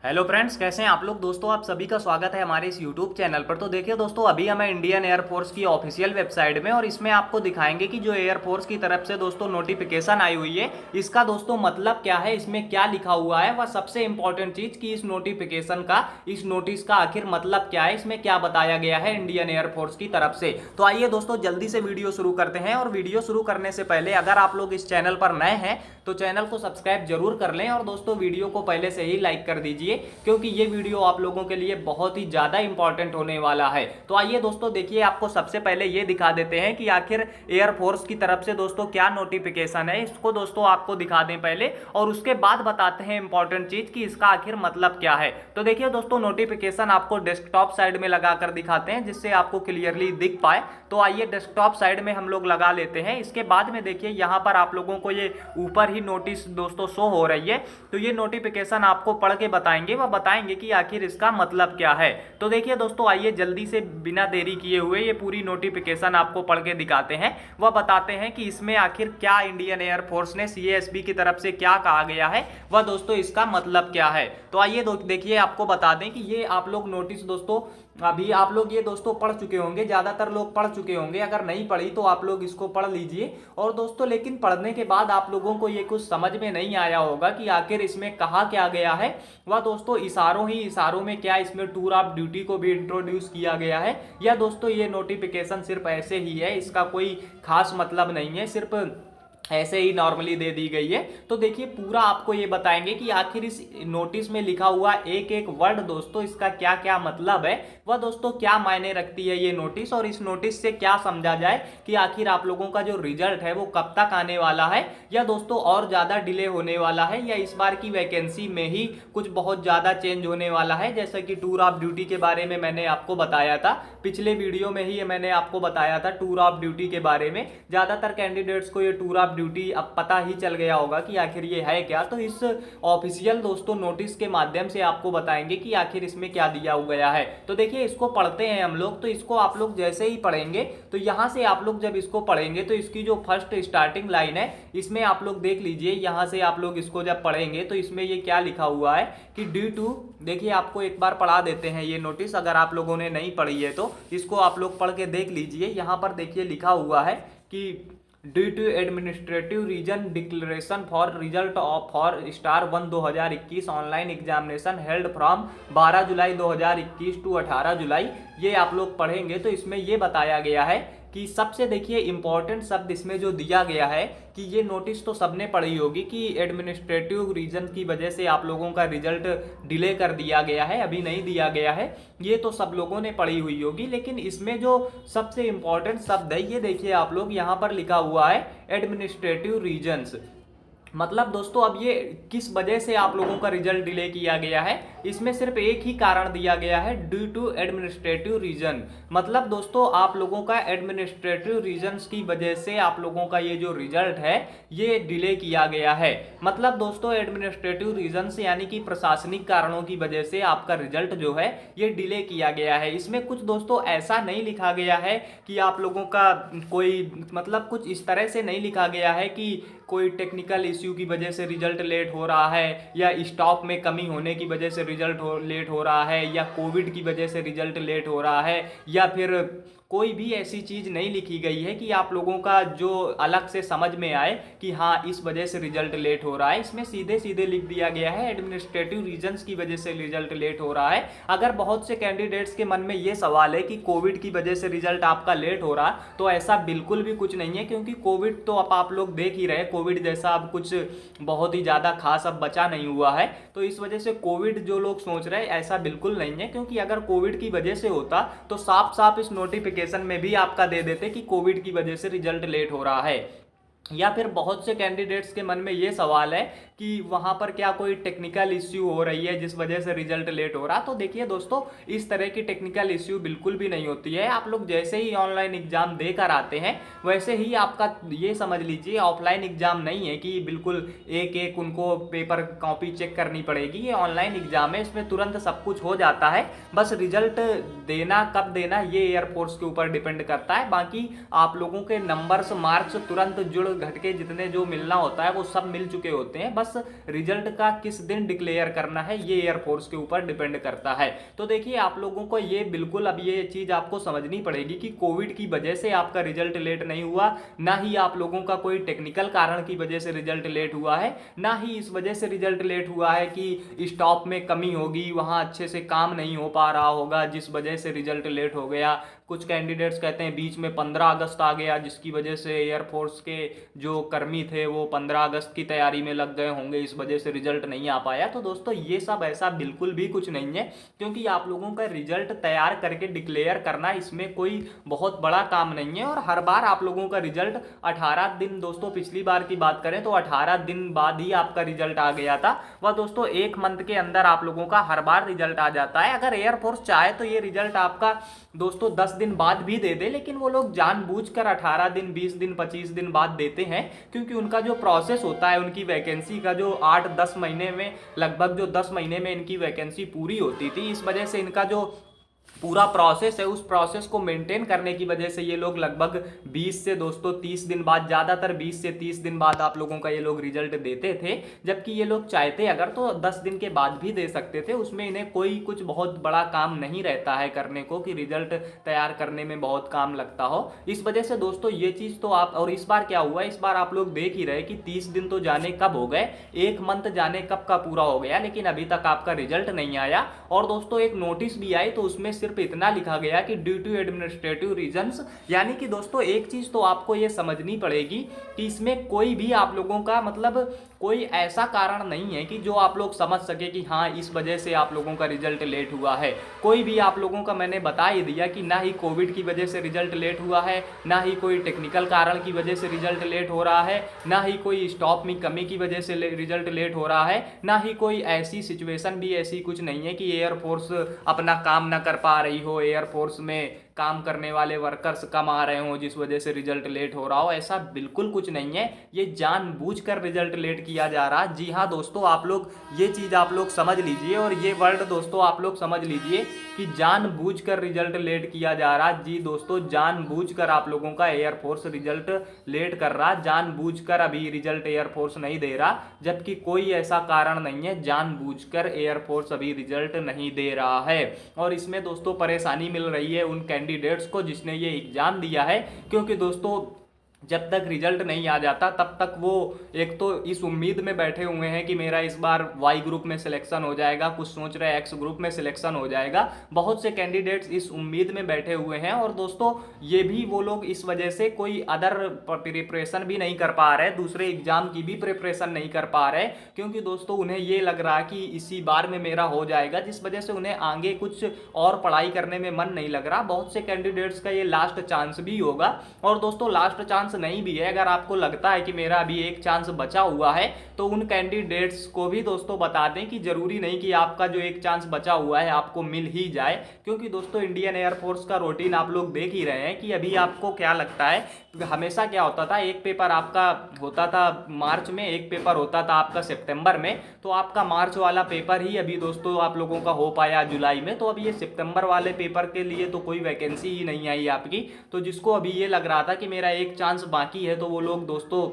Hello friends, कैसे हैं आप लोग। दोस्तों आप सभी का स्वागत है हमारे इस यूट्यूब चैनल पर। तो देखिए दोस्तों, अभी हमें इंडियन एयरफोर्स की ऑफिशियल वेबसाइट में और इसमें आपको दिखाएंगे कि जो एयरफोर्स की तरफ से दोस्तों नोटिफिकेशन आई हुई है, इसका दोस्तों मतलब क्या है, इसमें क्या लिखा हुआ है, वह सबसे इंपॉर्टेंट चीज कि इस नोटिफिकेशन का, इस नोटिस का आखिर मतलब क्या है, इसमें क्या बताया गया है इंडियन एयरफोर्स की तरफ से। तो आइए दोस्तों जल्दी से वीडियो शुरू करते हैं। और वीडियो शुरू करने से पहले अगर आप लोग इस चैनल पर नए हैं तो चैनल को सब्सक्राइब जरूर कर लें और दोस्तों वीडियो को पहले से ही लाइक कर दीजिए, क्योंकि ये वीडियो आप लोगों के लिए बहुत ही ज्यादा इंपॉर्टेंट होने वाला है। तो आइए दोस्तों देखिए, आपको सबसे पहले ये दिखा देते हैं कि आखिर एयरफोर्स की तरफ से दोस्तों क्या नोटिफिकेशन है, इसको दोस्तों आपको दिखा दें पहले और उसके बाद बताते हैं इंपॉर्टेंट चीज कि इसका आखिर मतलब क्या है। तो देखिए दोस्तों, नोटिफिकेशन आपको डेस्कटॉप साइड में लगाकर दिखाते हैं जिससे आपको क्लियरली दिख पाए। तो आइए डेस्कटॉप साइड में हम लोग लगा लेते हैं। इसके बाद में देखिए यहाँ पर आप लोगों को ये ऊपर ही नोटिस दोस्तों शो हो रही है। तो ये नोटिफिकेशन आपको पढ़ के बताएंगे, वह बताएंगे कि आखिर इसका मतलब क्या है। तो देखिए दोस्तों, आइए जल्दी से बिना देरी किए हुए ये पूरी नोटिफिकेशन आपको पढ़ के दिखाते हैं। वह बताते हैं कि इसमें आखिर क्या इंडियन एयरफोर्स ने सीएसबी की तरफ से क्या कहा गया है, वह दोस्तों इसका मतलब क्या है। तो आइए देखिए, आपको बता दें कि ये आप लोग नोटिस दोस्तों अभी आप लोग ये दोस्तों पढ़ चुके होंगे, ज्यादातर लोग पढ़ चुके होंगे। अगर नहीं पढ़ी तो आप लोग इसको पढ़ लीजिए। और दोस्तों लेकिन पढ़ने के बाद आप लोगों को ये कुछ समझ में नहीं आया होगा कि आखिर इसमें कहा क्या गया है। वह दोस्तों इशारों ही इशारों में क्या इसमें टूर ऑफ ड्यूटी को भी इंट्रोड्यूस किया गया है, या दोस्तों ये नोटिफिकेशन सिर्फ ऐसे ही है, इसका कोई खास मतलब नहीं है, सिर्फ ऐसे ही नॉर्मली दे दी गई है। तो देखिए पूरा आपको ये बताएंगे कि आखिर इस नोटिस में लिखा हुआ एक एक वर्ड दोस्तों इसका क्या क्या मतलब है, वह दोस्तों क्या मायने रखती है ये नोटिस, और इस नोटिस से क्या समझा जाए कि आखिर आप लोगों का जो रिजल्ट है वो कब तक आने वाला है, या दोस्तों और ज्यादा डिले होने वाला है, या इस बार की वैकेंसी में ही कुछ बहुत ज्यादा चेंज होने वाला है। जैसे कि टूर ऑफ ड्यूटी के बारे में मैंने आपको बताया था, पिछले वीडियो में ही मैंने आपको बताया था टूर ऑफ ड्यूटी के बारे में। ज्यादातर कैंडिडेट्स को ये टूर ऑफ ड्यूटी अब पता ही चल गया होगा कि आखिर ये है क्या। तो इस ऑफिशियल दोस्तों नोटिस के माध्यम से आपको बताएंगे कि आखिर इसमें क्या दिया गया है। तो देखिए इसको पढ़ते हैं हम लोग। तो इसको आप लोग जैसे ही पढ़ेंगे तो यहां से आप लोग जब इसको पढ़ेंगे तो इसकी जो फर्स्ट स्टार्टिंग लाइन है इसमें आप लोग देख लीजिए। यहां से आप लोग इसको जब पढ़ेंगे तो इसमें ये क्या लिखा हुआ है कि ड्यू टू, देखिए आपको एक बार पढ़ा देते हैं ये नोटिस, अगर आप लोगों ने नहीं पढ़ी है तो इसको आप लोग पढ़ के देख लीजिए। यहां पर देखिए लिखा हुआ है कि due to administrative reason declaration for result of for star 1 2021 online examination held from 12 July 2021 to 18 July, ये आप लोग पढ़ेंगे तो इसमें ये बताया गया है कि सबसे देखिए इंपॉर्टेंट शब्द इसमें जो दिया गया है कि ये नोटिस तो सबने पढ़ी होगी कि एडमिनिस्ट्रेटिव रीजन की वजह से आप लोगों का रिजल्ट डिले कर दिया गया है, अभी नहीं दिया गया है, ये तो सब लोगों ने पढ़ी हुई होगी। लेकिन इसमें जो सबसे इंपॉर्टेंट शब्द है ये देखिए आप लोग, यहाँ पर लिखा हुआ है एडमिनिस्ट्रेटिव रीजन्स। मतलब दोस्तों अब ये किस वजह से आप लोगों का रिजल्ट डिले किया गया है, इसमें सिर्फ एक ही कारण दिया गया है, ड्यू टू एडमिनिस्ट्रेटिव रीजन। मतलब दोस्तों आप लोगों का एडमिनिस्ट्रेटिव रीजन्स की वजह से आप लोगों का ये जो रिजल्ट है ये डिले किया गया है। मतलब दोस्तों एडमिनिस्ट्रेटिव रीजन्स यानी कि प्रशासनिक कारणों की वजह से आपका रिजल्ट जो है ये डिले किया गया है। इसमें कुछ दोस्तों ऐसा नहीं लिखा गया है कि आप लोगों का कोई, मतलब कुछ इस तरह से नहीं लिखा गया है कि कोई टेक्निकल इश्यू की वजह से रिजल्ट लेट हो रहा है, या स्टॉक में कमी होने की वजह से रिजल्ट लेट हो रहा है, या कोविड की वजह से रिजल्ट लेट हो रहा है, या फिर कोई भी ऐसी चीज नहीं लिखी गई है कि आप लोगों का जो अलग से समझ में आए कि हाँ इस वजह से रिजल्ट लेट हो रहा है। इसमें सीधे सीधे लिख दिया गया है एडमिनिस्ट्रेटिव रीजंस की वजह से रिजल्ट लेट हो रहा है। अगर बहुत से कैंडिडेट्स के मन में ये सवाल है कि कोविड की वजह से रिजल्ट आपका लेट हो रहा, तो ऐसा बिल्कुल भी कुछ नहीं है, क्योंकि कोविड तो अब आप लोग देख ही रहे, कोविड जैसा अब कुछ बहुत ही ज्यादा खास अब बचा नहीं हुआ है। तो इस वजह से कोविड जो लोग सोच रहे हैं ऐसा बिल्कुल नहीं है, क्योंकि अगर कोविड की वजह से होता तो साफ साफ इस नोटिफिकेशन में भी आपका दे देते कि कोविड की वजह से रिजल्ट लेट हो रहा है। या फिर बहुत से कैंडिडेट्स के मन में ये सवाल है कि वहां पर क्या कोई टेक्निकल इश्यू हो रही है जिस वजह से रिजल्ट लेट हो रहा। तो देखिए दोस्तों इस तरह की टेक्निकल इश्यू बिल्कुल भी नहीं होती है। आप लोग जैसे ही ऑनलाइन एग्जाम देकर आते हैं वैसे ही आपका ये समझ लीजिए ऑफलाइन एग्जाम नहीं है कि बिल्कुल एक एक उनको पेपर कॉपी चेक करनी पड़ेगी। ये ऑनलाइन एग्जाम है, इसमें तुरंत सब कुछ हो जाता है। बस रिजल्ट देना कब देना ये एयरफोर्स के ऊपर डिपेंड करता है। बाकी आप लोगों के नंबर्स मार्क्स तुरंत जुड़ घट के जितने जो मिलना होता है वो सब मिल चुके होते हैं, बस रिजल्ट का किस दिन डिक्लेयर करना है ये एयरफोर्स के ऊपर डिपेंड करता है। तो देखिए आप लोगों को ये बिल्कुल अब ये चीज आपको समझनी पड़ेगी कि कोविड की वजह से आपका रिजल्ट लेट नहीं हुआ, ना ही आप लोगों का कोई टेक्निकल कारण की वजह से रिजल्ट लेट हुआ है, ना ही इस वजह से रिजल्ट लेट हुआ है कि स्टॉप में कमी होगी, वहां अच्छे से काम नहीं हो पा रहा होगा जिस वजह से रिजल्ट लेट हो गया। कुछ कैंडिडेट्स कहते हैं बीच में 15 अगस्त आ गया जिसकी वजह से एयरफोर्स के जो कर्मी थे वो 15 अगस्त की तैयारी में लग गए होंगे, इस वजह से रिजल्ट नहीं आ पाया। तो दोस्तों ये सब ऐसा बिल्कुल भी कुछ नहीं है, क्योंकि आप लोगों का रिजल्ट तैयार करके डिक्लेयर करना इसमें कोई बहुत बड़ा काम नहीं है। और हर बार आप लोगों का रिजल्ट 18 दिन, दोस्तों पिछली बार की बात करें तो 18 दिन बाद ही आपका रिजल्ट आ गया था, वह दोस्तों एक मंथ के अंदर आप लोगों का हर बार रिजल्ट आ जाता है। अगर एयरफोर्स चाहे तो ये रिजल्ट आपका दोस्तों 10 दिन बाद भी दे दे, लेकिन वो लोग जानबूझकर 18 दिन, 20 दिन, 25 दिन बाद देते हैं, क्योंकि उनका जो प्रोसेस होता है, उनकी वैकेंसी का जो 8-10 महीने में, लगभग जो 10 महीने में इनकी वैकेंसी पूरी होती थी, इस वजह से इनका जो पूरा प्रोसेस है उस प्रोसेस को मेंटेन करने की वजह से ये लोग लगभग 20 से दोस्तों 30 दिन बाद, ज़्यादातर 20 से 30 दिन बाद आप लोगों का ये लोग रिजल्ट देते थे। जबकि ये लोग चाहते अगर तो 10 दिन के बाद भी दे सकते थे, उसमें इन्हें कोई कुछ बहुत बड़ा काम नहीं रहता है करने को कि रिजल्ट तैयार करने में बहुत काम लगता हो। इस वजह से दोस्तों ये चीज़ तो आप, और इस बार क्या हुआ, इस बार आप लोग देख ही रहे कि 30 दिन तो जाने कब हो गए, एक मंथ जाने कब का पूरा हो गया, लेकिन अभी तक आपका रिजल्ट नहीं आया। और दोस्तों एक नोटिस भी आई तो उसमें सिर्फ इतना लिखा गया कि ड्यू टू एडमिनिस्ट्रेटिव रीजंस, यानी कि दोस्तों एक चीज तो आपको ये समझनी पड़ेगी कि इसमें कोई भी आप लोगों का मतलब कोई ऐसा कारण नहीं है कि जो आप लोग समझ सके कि हाँ इस वजह से आप लोगों का रिजल्ट लेट हुआ है। कोई भी आप लोगों का मैंने बता ही दिया कि ना ही कोविड की वजह से रिजल्ट लेट हुआ है, ना ही कोई टेक्निकल कारण की वजह से रिजल्ट लेट हो रहा है, ना ही कोई स्टॉप में कमी की वजह से रिजल्ट लेट हो रहा है, ना ही कोई ऐसी सिचुएशन भी ऐसी कुछ नहीं है कि एयरफोर्स अपना काम ना कर पा रही हो, एयरफोर्स में काम करने वाले वर्कर्स कम आ रहे हो जिस वजह से रिजल्ट लेट हो रहा हो। ऐसा बिल्कुल कुछ नहीं है, ये जानबूझकर रिजल्ट लेट किया जा रहा है। जी हाँ दोस्तों, आप लोग ये चीज़ आप लोग समझ लीजिए, और ये वर्ड दोस्तों आप लोग समझ लीजिए कि जानबूझकर रिजल्ट लेट किया जा रहा है। जी दोस्तों, जानबूझकर आप लोगों का एयरफोर्स रिजल्ट लेट कर रहा, जानबूझकर अभी रिजल्ट एयरफोर्स नहीं दे रहा, जबकि कोई ऐसा कारण नहीं है, जानबूझकर एयरफोर्स अभी रिजल्ट नहीं दे रहा है। और इसमें दोस्तों परेशानी मिल रही है उन कैंडिडेट्स को जिसने ये एग्जाम दिया है, क्योंकि दोस्तों जब तक रिजल्ट नहीं आ जाता तब तक वो एक तो इस उम्मीद में बैठे हुए हैं कि मेरा इस बार वाई ग्रुप में सिलेक्शन हो जाएगा, कुछ सोच रहे एक्स ग्रुप में सिलेक्शन हो जाएगा। बहुत से कैंडिडेट्स इस उम्मीद में बैठे हुए हैं, और दोस्तों ये भी वो लोग इस वजह से कोई अदर प्रिपरेशन भी नहीं कर पा रहे, दूसरे एग्जाम की भी प्रिपरेशन नहीं कर पा रहे, क्योंकि दोस्तों उन्हें ये लग रहा है कि इसी बार में मेरा हो जाएगा, जिस वजह से उन्हें आगे कुछ और पढ़ाई करने में मन नहीं लग रहा। बहुत से कैंडिडेट्स का ये लास्ट चांस भी होगा, और दोस्तों लास्ट चांस नहीं भी है, अगर आपको लगता है कि मेरा अभी एक चांस बचा हुआ है तो उन कैंडिडेट्स को भी दोस्तों बता दें कि जरूरी नहीं कि आपका जो एक चांस बचा हुआ है आपको मिल ही जाए, क्योंकि दोस्तों इंडियन एयरफोर्स का रूटीन आप लोग देख ही रहे हैं कि अभी आपको क्या लगता है, हमेशा क्या होता था, एक पेपर आपका होता था मार्च में, एक पेपर होता था आपका सितंबर में, तो आपका मार्च वाला पेपर ही अभी दोस्तों आप लोगों का हो पाया जुलाई में। तो अब ये सितंबर वाले पेपर के लिए तो कोई वैकेंसी ही नहीं आई आपकी, तो जिसको अभी ये लग रहा था कि मेरा एक चांस बाकी है, तो वो लोग दोस्तों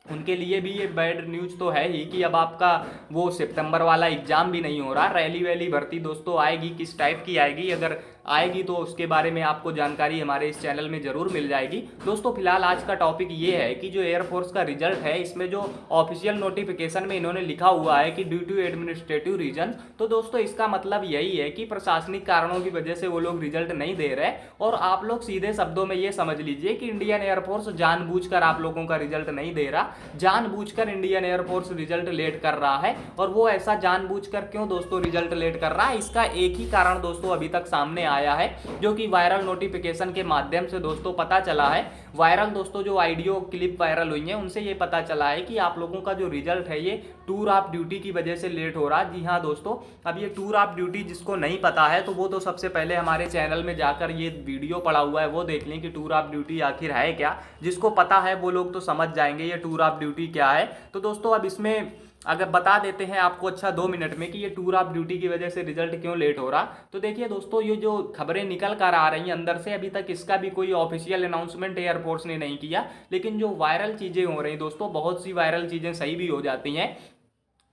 उनके लिए भी ये बैड न्यूज़ तो है ही कि अब आपका वो सितंबर वाला एग्जाम भी नहीं हो रहा। रैली वैली भर्ती दोस्तों आएगी, किस टाइप की आएगी, अगर आएगी तो उसके बारे में आपको जानकारी हमारे इस चैनल में जरूर मिल जाएगी। दोस्तों फिलहाल आज का टॉपिक ये है कि जो एयरफोर्स का रिजल्ट है, इसमें जो ऑफिशियल नोटिफिकेशन में इन्होंने लिखा हुआ है कि ड्यू टू एडमिनिस्ट्रेटिव रीजन, तो दोस्तों इसका मतलब यही है कि प्रशासनिक कारणों की वजह से वो लोग रिजल्ट नहीं दे रहे। और आप लोग सीधे शब्दों में ये समझ लीजिए कि इंडियन एयरफोर्स जानबूझकर आप लोगों का रिजल्ट नहीं दे रहा, जानबूझकर इंडियन एयरफोर्स रिजल्ट लेट कर रहा है। और वो ऐसा जानबूझकर क्यों दोस्तों रिजल्ट लेट कर रहा है, इसका एक ही कारण दोस्तों अभी तक सामने आया है, जो कि वायरल नोटिफिकेशन के माध्यम से दोस्तों पता चला है। वायरल दोस्तों जो ऑडियो क्लिप वायरल हुई है उनसे ये पता चला है कि आप लोगों का जो रिजल्ट है ये टूर ऑफ ड्यूटी की वजह से लेट हो रहा है। जी हाँ दोस्तों, अब ये टूर ऑफ ड्यूटी जिसको नहीं पता है तो वो तो सबसे पहले हमारे चैनल में जाकर ये वीडियो पड़ा हुआ है वो देख लें कि टूर ऑफ ड्यूटी आखिर है क्या। जिसको पता है वो लोग तो समझ जाएंगे ये टूर ऑफ ड्यूटी क्या है। तो दोस्तों अब इसमें अगर बता देते हैं आपको अच्छा 2 मिनट में कि ये टूर ऑफ ड्यूटी की वजह से रिजल्ट क्यों लेट हो रहा। तो देखिए दोस्तों, ये जो खबरें निकल कर आ रही हैं अंदर से, अभी तक इसका भी कोई ऑफिशियल अनाउंसमेंट एयरफोर्स ने नहीं किया, लेकिन जो वायरल चीज़ें हो रही दोस्तों, बहुत सी वायरल चीज़ें सही भी हो जाती हैं।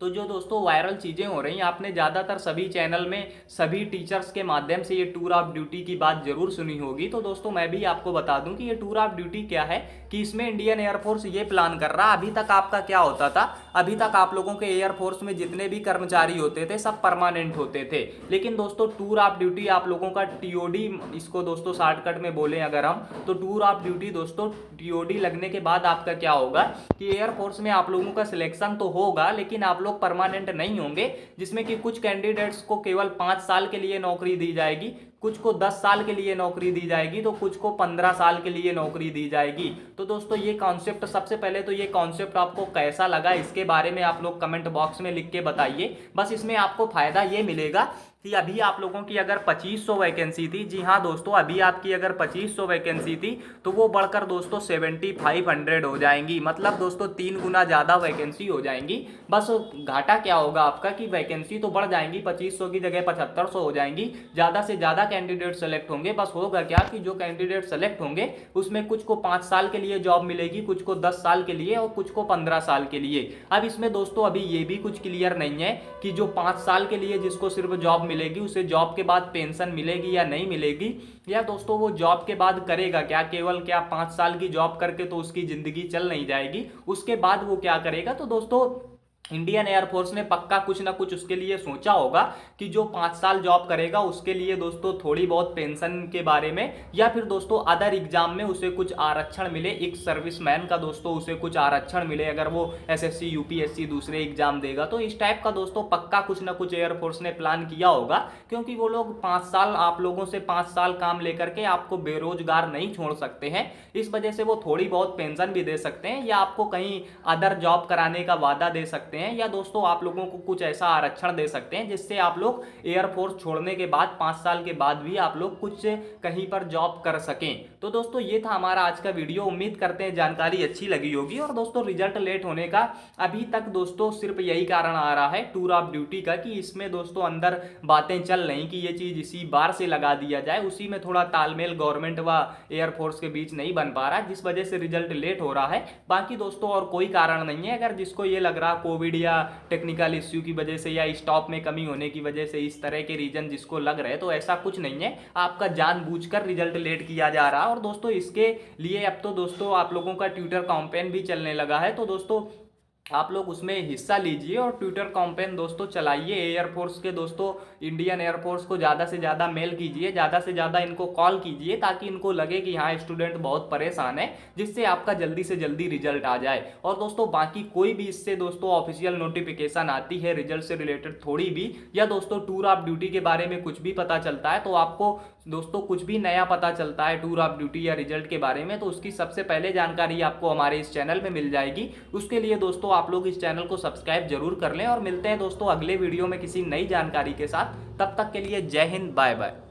तो जो दोस्तों वायरल चीज़ें हो रही हैं, आपने ज़्यादातर सभी चैनल में सभी टीचर्स के माध्यम से ये टूर ऑफ ड्यूटी की बात जरूर सुनी होगी। तो दोस्तों मैं भी आपको बता दूं कि ये टूर ऑफ ड्यूटी क्या है, कि इसमें इंडियन एयरफोर्स ये प्लान कर रहा। अभी तक आपका क्या होता था, अभी तक आप लोगों के एयरफोर्स में जितने भी कर्मचारी होते थे सब परमानेंट होते थे, लेकिन दोस्तों टूर ऑफ ड्यूटी आप लोगों का टीओडी, इसको दोस्तों शॉर्टकट में बोले अगर हम, तो टूर ऑफ ड्यूटी दोस्तों टीओडी लगने के बाद आपका क्या होगा कि एयरफोर्स में आप लोगों का सिलेक्शन तो होगा, लेकिन आप लोग परमानेंट नहीं होंगे, जिसमें कि कुछ कैंडिडेट्स को केवल 5 साल के लिए नौकरी दी जाएगी, कुछ को 10 साल के लिए नौकरी दी जाएगी, तो कुछ को 15 साल के लिए नौकरी दी जाएगी। तो दोस्तों ये कॉन्सेप्ट, सबसे पहले तो ये कॉन्सेप्ट आपको कैसा लगा, इसके बारे में आप लोग कमेंट बॉक्स में लिख के बताइए। बस इसमें आपको फायदा ये मिलेगा कि अभी आप लोगों की अगर 2500 वैकेंसी थी, जी हाँ दोस्तों, अभी आपकी अगर 2500 वैकेंसी थी तो वो बढ़कर दोस्तों 7500 हो जाएंगी, मतलब दोस्तों 3 गुना ज़्यादा वैकेंसी हो जाएंगी। बस घाटा क्या होगा आपका कि वैकेंसी तो बढ़ जाएंगी, 2500 की जगह 7500 हो जाएंगी, ज़्यादा से ज़्यादा कैंडिडेट सेलेक्ट होंगे। बस होगा क्या कि जो कैंडिडेट सेलेक्ट होंगे उसमें कुछ को 5 साल के लिए जॉब मिलेगी, कुछ को 10 साल के लिए और कुछ को 15 साल के लिए। अब इसमें दोस्तों अभी ये भी कुछ क्लियर नहीं है कि जो 5 साल के लिए जिसको सिर्फ जॉब मिलेगी उसे जॉब के बाद पेंशन मिलेगी या नहीं मिलेगी, या दोस्तों वो जॉब के बाद करेगा क्या, केवल क्या 5 साल की जॉब करके तो उसकी जिंदगी चल नहीं जाएगी, उसके बाद वो क्या करेगा। तो दोस्तों इंडियन एयरफोर्स ने पक्का कुछ ना कुछ उसके लिए सोचा होगा कि जो 5 साल जॉब करेगा उसके लिए दोस्तों थोड़ी बहुत पेंशन के बारे में, या फिर दोस्तों अदर एग्जाम में उसे कुछ आरक्षण मिले, एक सर्विसमैन का दोस्तों उसे कुछ आरक्षण मिले अगर वो एसएससी यूपीएससी दूसरे एग्जाम देगा। तो इस टाइप का दोस्तों पक्का कुछ ना कुछ एयरफोर्स ने प्लान किया होगा, क्योंकि वो लोग 5 साल आप लोगों से 5 साल काम लेकर के आपको बेरोजगार नहीं छोड़ सकते हैं। इस वजह से वो थोड़ी बहुत पेंशन भी दे सकते हैं, या आपको कहीं अदर जॉब कराने का वादा दे सकते हैं, या दोस्तों आप लोगों को कुछ ऐसा आरक्षण दे सकते हैं जिससे आप लोग एयरफोर्स छोड़ने के बाद 5 साल के बाद भी आप लोग कुछ कहीं पर जॉब कर सकें। तो दोस्तों ये था हमारा आज का वीडियो, उम्मीद करते हैं जानकारी अच्छी लगी होगी। और दोस्तों रिजल्ट लेट होने का अभी तक दोस्तों सिर्फ यही कारण आ रहा है टूर ऑफ ड्यूटी का, कि इसमें दोस्तों अंदर बातें चल रही कि ये चीज इसी बार से लगा दिया जाए, उसी में थोड़ा तालमेल गवर्नमेंट व एयरफोर्स के बीच नहीं बन पा रहा, जिस वजह से रिजल्ट लेट हो रहा है। बाकी दोस्तों और कोई कारण नहीं है। अगर जिसको ये लग रहा कोविड या टेक्निकल इश्यू की वजह से या स्टॉक में कमी होने की वजह से इस तरह के रीजन जिसको लग रहे हैं, तो ऐसा कुछ नहीं है, आपका जानबूझकर रिजल्ट लेट किया जा रहा है। और दोस्तों इसके लिए अब तो दोस्तों आप लोगों का ट्विटर कैंपेन भी चलने लगा है, तो दोस्तों आप लोग उसमें हिस्सा लीजिए और ट्विटर कैंपेन दोस्तों चलाइए। एयरफोर्स के दोस्तों इंडियन एयरफोर्स को ज़्यादा से ज़्यादा मेल कीजिए, ज़्यादा से ज़्यादा इनको कॉल कीजिए, ताकि इनको लगे कि हाँ स्टूडेंट बहुत परेशान है, जिससे आपका जल्दी से जल्दी रिजल्ट आ जाए। और दोस्तों बाकी कोई भी इससे दोस्तों ऑफिशियल नोटिफिकेशन आती है रिजल्ट से रिलेटेड थोड़ी भी, या दोस्तों टूर ऑफ ड्यूटी के बारे में कुछ भी पता चलता है, तो आपको दोस्तों कुछ भी नया पता चलता है टूर ऑफ ड्यूटी या रिजल्ट के बारे में, तो उसकी सबसे पहले जानकारी आपको हमारे इस चैनल में मिल जाएगी। उसके लिए दोस्तों आप लोग इस चैनल को सब्सक्राइब जरूर कर लें, और मिलते हैं दोस्तों अगले वीडियो में किसी नई जानकारी के साथ। तब तक के लिए जय हिंद, बाय बाय।